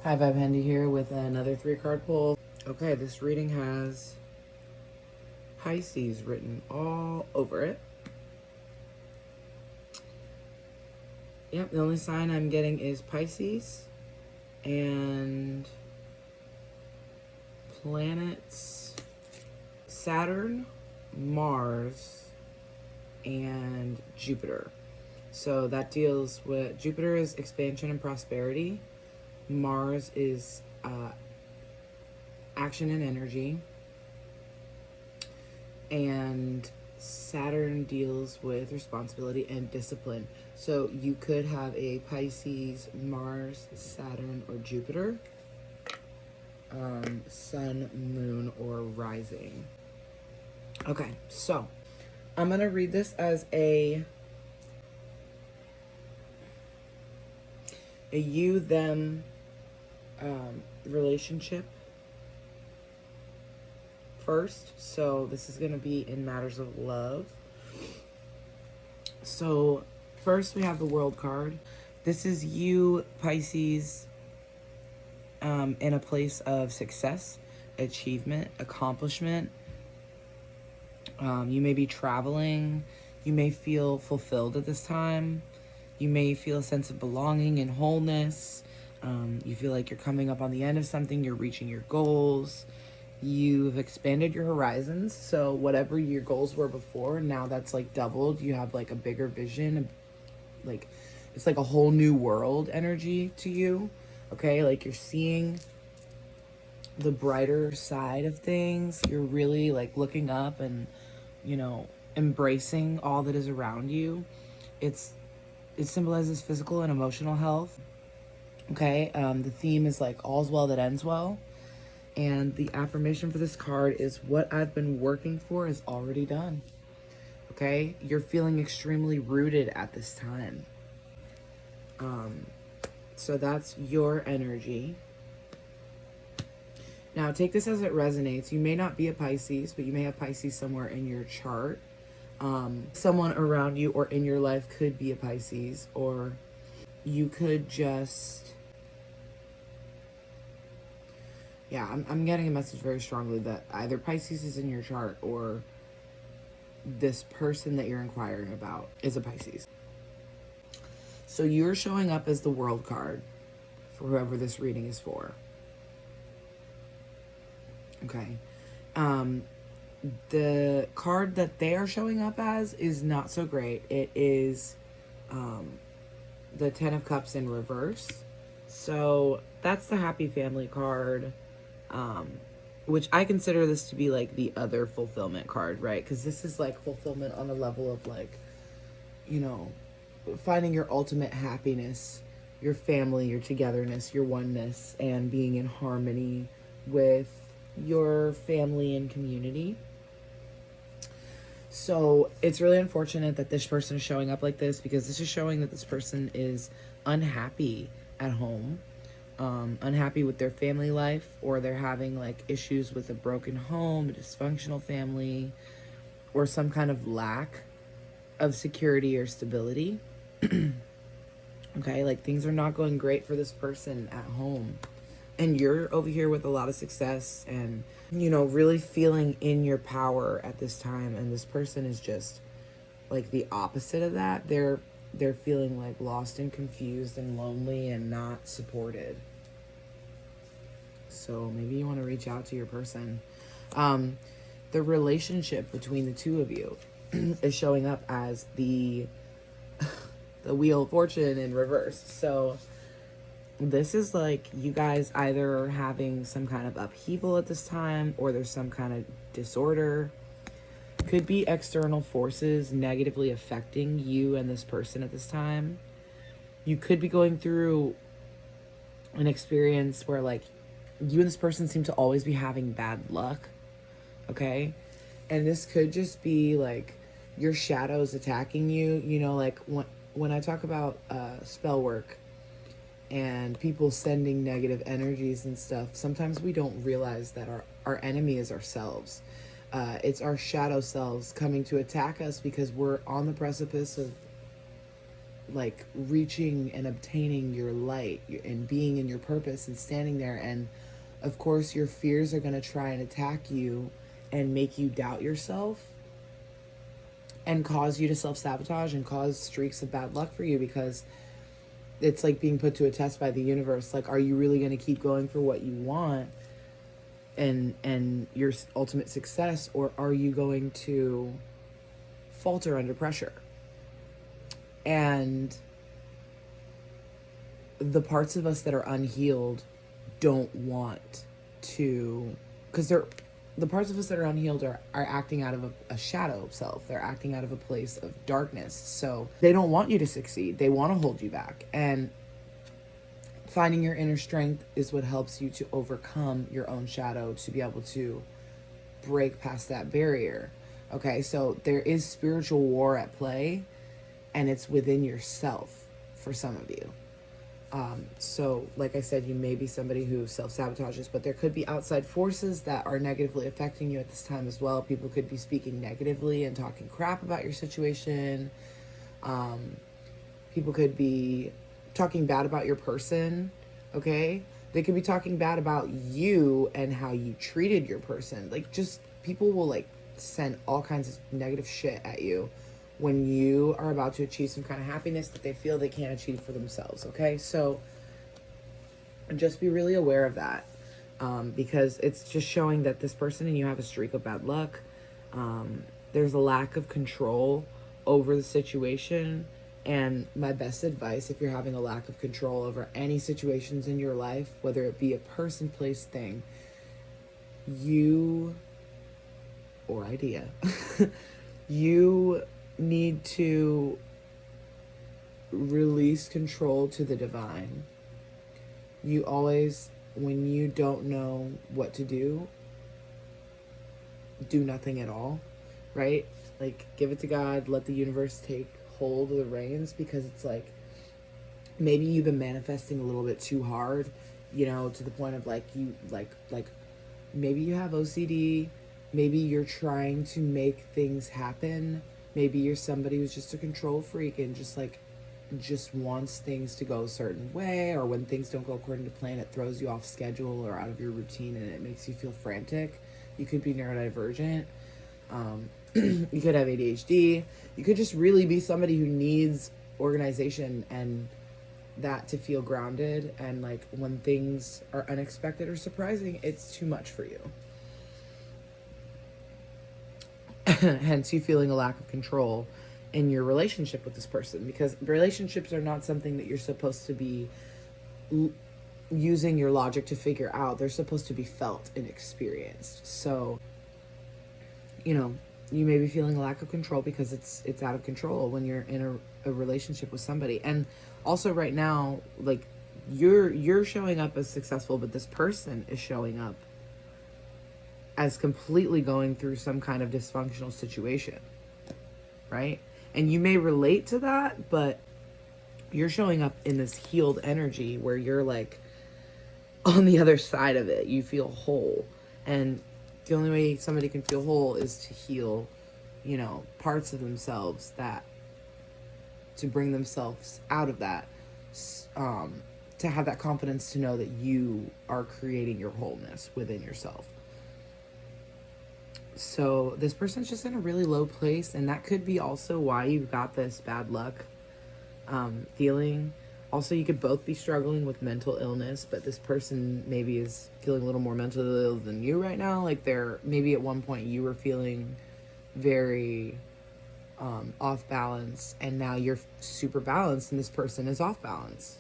Hi, Vibe Handy here with another 3-card pull. Okay, this reading has Pisces written all over it. Yep, the only sign I'm getting is Pisces and planets Saturn, Mars, and Jupiter. So that deals with Jupiter is expansion and prosperity. Mars is action and energy. And Saturn deals with responsibility and discipline. So you could have a Pisces, Mars, Saturn, or Jupiter, sun, moon, or rising. Okay, so I'm going to read this as a you-them relationship first. So this is going to be in matters of love. So first we have the World card. This is you, Pisces, in a place of success, achievement, accomplishment. You may be traveling. You may feel fulfilled at this time. You may feel a sense of belonging and wholeness. You feel like you're coming up on the end of something. You're reaching your goals. You've expanded your horizons. So whatever your goals were before, now that's like doubled. You have like a bigger vision. Like it's like a whole new world energy to you. Okay, like you're seeing the brighter side of things. You're really like looking up and, you know, embracing all that is around you. It symbolizes physical and emotional health. Okay, the theme is like all's well that ends well. And the affirmation for this card is what I've been working for is already done. Okay, you're feeling extremely rooted at this time. So that's your energy. Now take this as it resonates. You may not be a Pisces, but you may have Pisces somewhere in your chart. Someone around you or in your life could be a Pisces, or you could just, yeah, I'm getting a message very strongly that either Pisces is in your chart or this person that you're inquiring about is a Pisces. So you're showing up as the World card for whoever this reading is for. Okay. The card that they are showing up as is not so great. It is the Ten of Cups in reverse. So that's the happy family card, which I consider this to be like the other fulfillment card, right? Because this is like fulfillment on a level of like, you know, finding your ultimate happiness, your family, your togetherness, your oneness, and being in harmony with your family and community. So it's really unfortunate that this person is showing up like this, because this is showing that this person is unhappy at home, unhappy with their family life, or they're having like issues with a broken home, a dysfunctional family, or some kind of lack of security or stability. Okay, like things are not going great for this person at home. And you're over here with a lot of success and, you know, really feeling in your power at this time. And this person is just like the opposite of that. They're feeling like lost and confused and lonely and not supported. So maybe you want to reach out to your person. The relationship between the two of you is showing up as the Wheel of Fortune in reverse. So this is like you guys either are having some kind of upheaval at this time, or there's some kind of disorder. Could be external forces negatively affecting you and this person at this time. You could be going through an experience where like you and this person seem to always be having bad luck. Okay? And this could just be like your shadows attacking you. You know, like when I talk about spell work and people sending negative energies and stuff, sometimes we don't realize that our enemy is ourselves. It's our shadow selves coming to attack us because we're on the precipice of like reaching and obtaining your light and being in your purpose and standing there. And of course your fears are going to try and attack you and make you doubt yourself and cause you to self-sabotage and cause streaks of bad luck for you, because it's like being put to a test by the universe. Like, are you really going to keep going for what you want and your ultimate success, or are you going to falter under pressure? And the parts of us that are unhealed don't want to, because the parts of us that are unhealed are acting out of a shadow self. They're acting out of a place of darkness. So they don't want you to succeed. They want to hold you back. And finding your inner strength is what helps you to overcome your own shadow, to be able to break past that barrier. Okay, so there is spiritual war at play, and it's within yourself for some of you. So like I said, you may be somebody who self-sabotages, but there could be outside forces that are negatively affecting you at this time as well. People could be speaking negatively and talking crap about your situation. People could be talking bad about your person, okay? They could be talking bad about you and how you treated your person. Like, just people will like send all kinds of negative shit at you when you are about to achieve some kind of happiness that they feel they can't achieve for themselves, okay? So just be really aware of that, because it's just showing that this person and you have a streak of bad luck. There's a lack of control over the situation. And my best advice, if you're having a lack of control over any situations in your life, whether it be a person, place, thing, or idea, you need to release control to the divine. You always, when you don't know what to do nothing at all, right? Like, give it to God, let the universe take hold of the reins, because it's like, maybe you've been manifesting a little bit too hard, you know, to the point of like, you like maybe you have OCD, maybe you're trying to make things happen. Maybe you're somebody who's just a control freak and just wants things to go a certain way, or when things don't go according to plan, it throws you off schedule or out of your routine and it makes you feel frantic. You could be neurodivergent. You could have ADHD. You could just really be somebody who needs organization and that to feel grounded. And like, when things are unexpected or surprising, it's too much for you. Hence you feeling a lack of control in your relationship with this person, because relationships are not something that you're supposed to be using your logic to figure out. They're supposed to be felt and experienced. So, you know, you may be feeling a lack of control because it's out of control when you're in a relationship with somebody. And also right now, like, you're showing up as successful, but this person is showing up as completely going through some kind of dysfunctional situation, right? And you may relate to that, but you're showing up in this healed energy where you're like on the other side of it. You feel whole. And the only way somebody can feel whole is to heal, you know, parts of themselves, that to bring themselves out of that, to have that confidence to know that you are creating your wholeness within yourself. So this person's just in a really low place, and that could be also why you've got this bad luck feeling. Also, you could both be struggling with mental illness, but this person maybe is feeling a little more mentally ill than you right now. Like, maybe at one point you were feeling very off balance, and now you're super balanced, and this person is off balance.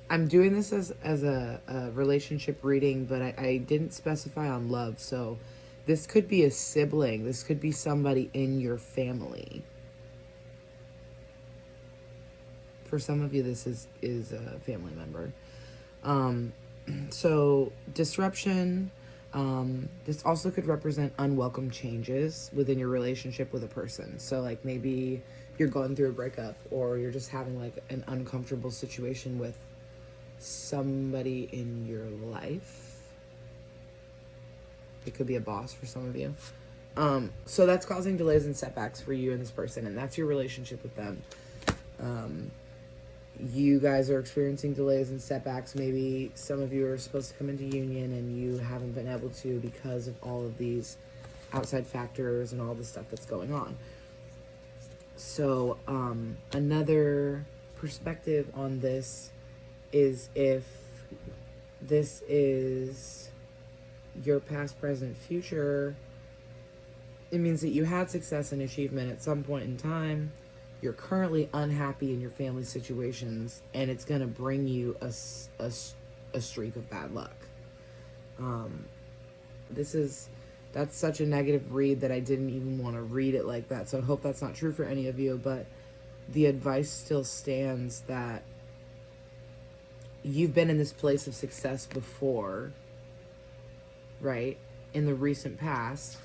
I'm doing this as a relationship reading, but I didn't specify on love. So this could be a sibling. This could be somebody in your family. For some of you, this is a family member. So disruption. This also could represent unwelcome changes within your relationship with a person. So like, maybe you're going through a breakup, or you're just having like an uncomfortable situation with somebody in your life. It could be a boss for some of you. So that's causing delays and setbacks for you and this person, and that's your relationship with them. You guys are experiencing delays and setbacks. Maybe some of you are supposed to come into union and you haven't been able to because of all of these outside factors and all the stuff that's going on. So another perspective on this is, if this is your past, present, future, it means that you had success and achievement at some point in time. You're currently unhappy in your family situations, and it's going to bring you a streak of bad luck. That's such a negative read that I didn't even want to read it like that. So I hope that's not true for any of you, but the advice still stands that you've been in this place of success before, right? In the recent past.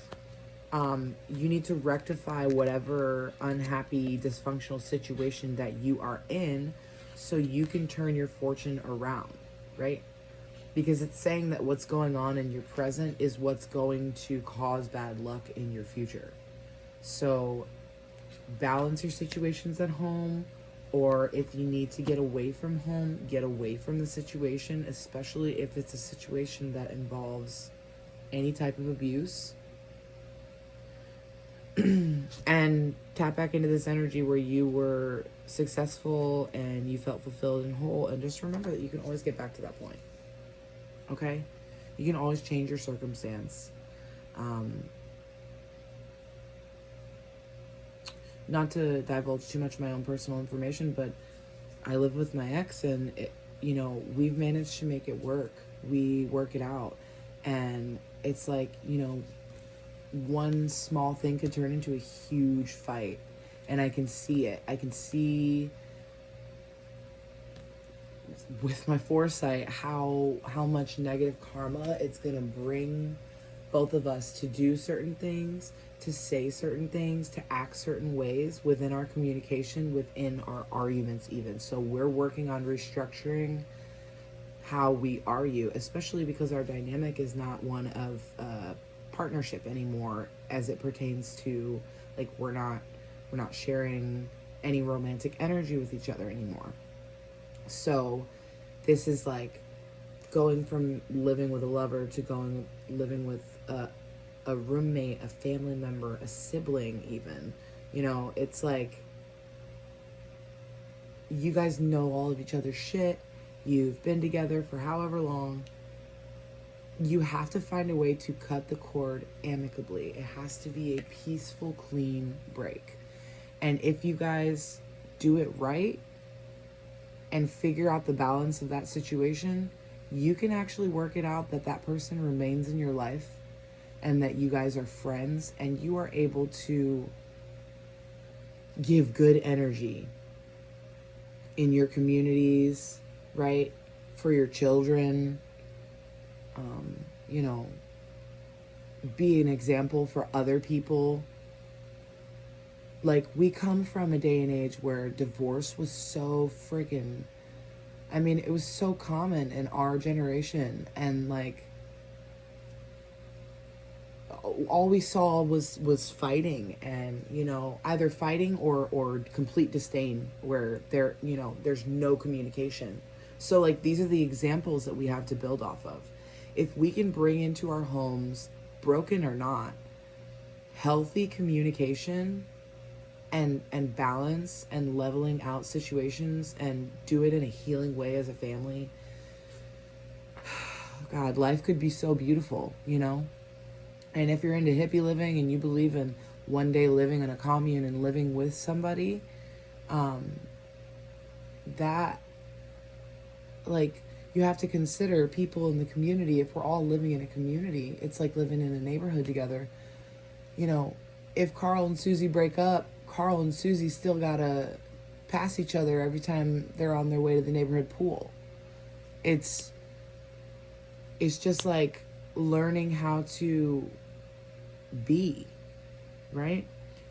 You need to rectify whatever unhappy, dysfunctional situation that you are in so you can turn your fortune around, right? Because it's saying that what's going on in your present is what's going to cause bad luck in your future. So balance your situations at home, or if you need to get away from home, get away from the situation, especially if it's a situation that involves any type of abuse. And tap back into this energy where you were successful and you felt fulfilled and whole, and just remember that you can always get back to that point. Okay? You can always change your circumstance. Not to divulge too much of my own personal information, but I live with my ex, and we've managed to make it work. We work it out, and it's like, one small thing could turn into a huge fight, and I can see it. I can see with my foresight how much negative karma it's gonna bring both of us to do certain things, to say certain things, to act certain ways within our communication, within our arguments even. So we're working on restructuring how we argue, especially because our dynamic is not one of partnership anymore, as it pertains to, like, we're not sharing any romantic energy with each other anymore. So this is like going from living with a lover to living with a roommate, a family member, a sibling even. It's like you guys know all of each other's shit. You've been together for however long. You have to find a way to cut the cord amicably. It has to be a peaceful, clean break. And if you guys do it right and figure out the balance of that situation, you can actually work it out that that person remains in your life and that you guys are friends, and you are able to give good energy in your communities, right? For your children. Be an example for other people. Like, we come from a day and age where divorce was so friggin', it was so common in our generation, and like all we saw was fighting, and either fighting or complete disdain, where there's no communication. So like, these are the examples that we have to build off of. If we can bring into our homes, broken or not, healthy communication and balance and leveling out situations, and do it in a healing way as a family, God, life could be so beautiful, And if you're into hippie living and you believe in one day living in a commune and living with somebody, that, like, you have to consider people in the community. If we're all living in a community, it's like living in a neighborhood together. If Carl and Susie break up, Carl and Susie still gotta pass each other every time they're on their way to the neighborhood pool. It's just like learning how to be, right?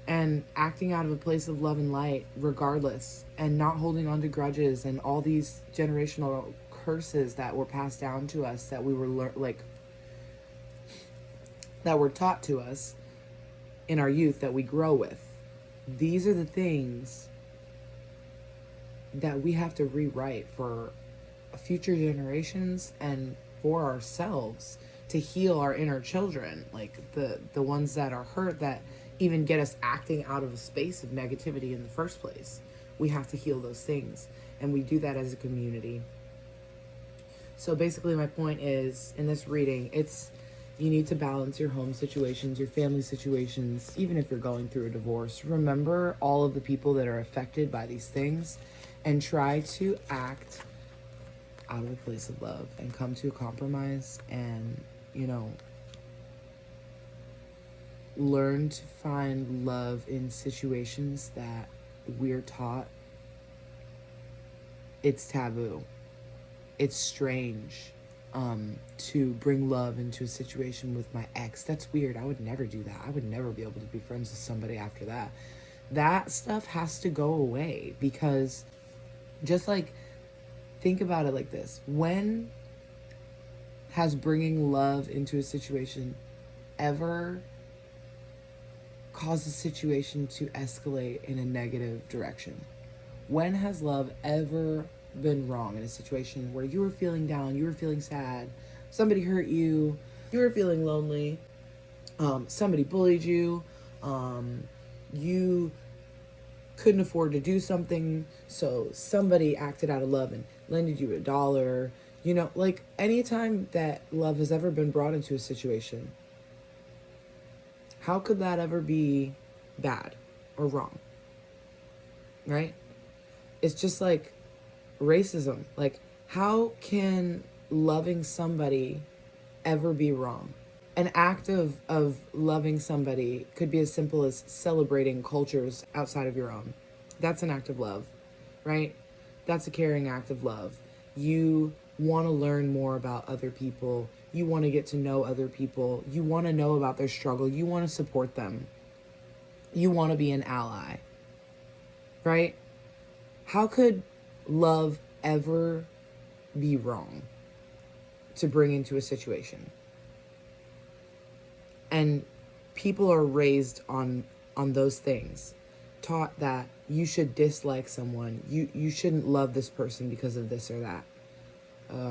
And acting out of a place of love and light regardless, and not holding on to grudges and all these generational curses that were passed down to us, that we were that were taught to us in our youth, that we grow with. These are the things that we have to rewrite for future generations and for ourselves, to heal our inner children, like the ones that are hurt, that even get us acting out of a space of negativity in the first place. We have to heal those things, and we do that as a community. So basically my point is, in this reading, it's, you need to balance your home situations, your family situations, even if you're going through a divorce. Remember all of the people that are affected by these things, and try to act out of a place of love and come to a compromise, and, you know, learn to find love in situations that we're taught it's taboo. It's strange to bring love into a situation with my ex. That's weird. I would never do that. I would never be able to be friends with somebody after that. That stuff has to go away, because just like, think about it like this. When has bringing love into a situation ever caused a situation to escalate in a negative direction? When has love ever been wrong in a situation where you were feeling down, you were feeling sad, somebody hurt you, you were feeling lonely, somebody bullied you, you couldn't afford to do something, so somebody acted out of love and lended you $1. You know, like, anytime that love has ever been brought into a situation, how could that ever be bad or wrong? Right? It's just like racism. Like, how can loving somebody ever be wrong? An act of loving somebody could be as simple as celebrating cultures outside of your own. That's an act of love, right? That's a caring act of love. You want to learn more about other people. You want to get to know other people. You want to know about their struggle. You want to support them. You want to be an ally, right? How could love ever be wrong to bring into a situation? And people are raised on those things, taught that you should dislike someone. You shouldn't love this person because of this or that.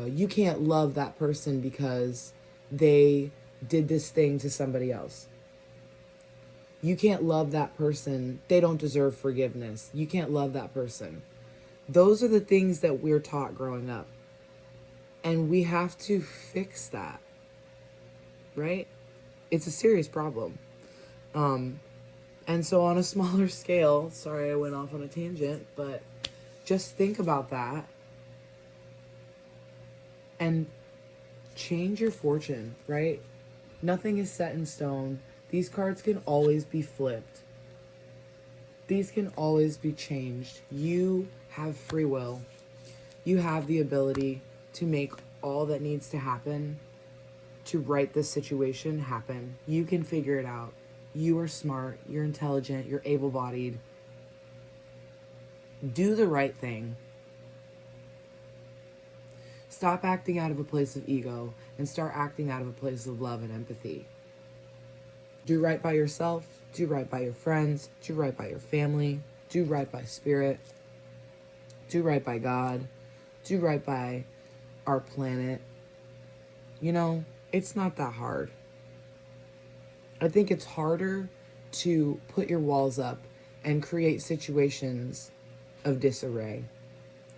You can't love that person because they did this thing to somebody else. You can't love that person. They don't deserve forgiveness. You can't love that person. Those are the things that we're taught growing up. And we have to fix that, right? It's a serious problem. And so on a smaller scale, sorry I went off on a tangent, but just think about that and change your fortune, right? Nothing is set in stone. These cards can always be flipped. These can always be changed. You have free will. You have the ability to make all that needs to happen to write this situation happen. You can figure it out. You are smart. You're intelligent. You're able-bodied. Do the right thing. Stop acting out of a place of ego and start acting out of a place of love and empathy. Do right by yourself. Do right by your friends. Do right by your family. Do right by spirit. Do right by God. Do right by our planet. You know, it's not that hard. I think it's harder to put your walls up and create situations of disarray.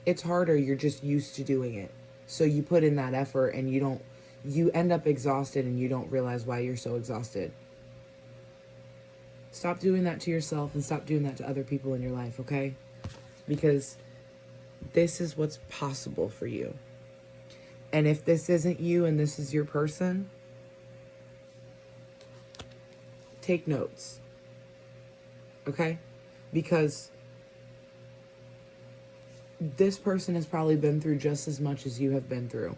It's harder. You're just used to doing it. So you put in that effort and you end up exhausted and you don't realize why you're so exhausted. Stop doing that to yourself and stop doing that to other people in your life, okay? Because this is what's possible for you. And if this isn't you and this is your person, take notes, okay? Because this person has probably been through just as much as you have been through,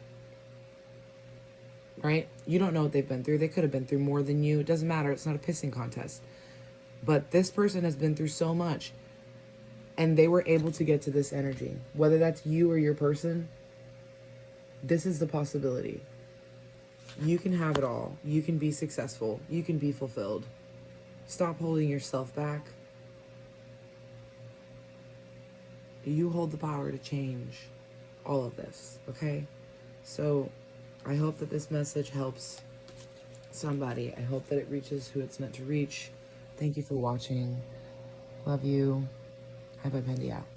right? You don't know what they've been through. They could have been through more than you. It doesn't matter. It's not a pissing contest. But this person has been through so much, and they were able to get to this energy. Whether that's you or your person, this is the possibility. You can have it all. You can be successful. You can be fulfilled. Stop holding yourself back. You hold the power to change all of this, okay? So I hope that this message helps somebody. I hope that it reaches who it's meant to reach. Thank you for watching. Love you. Hi, bye, Pendy out.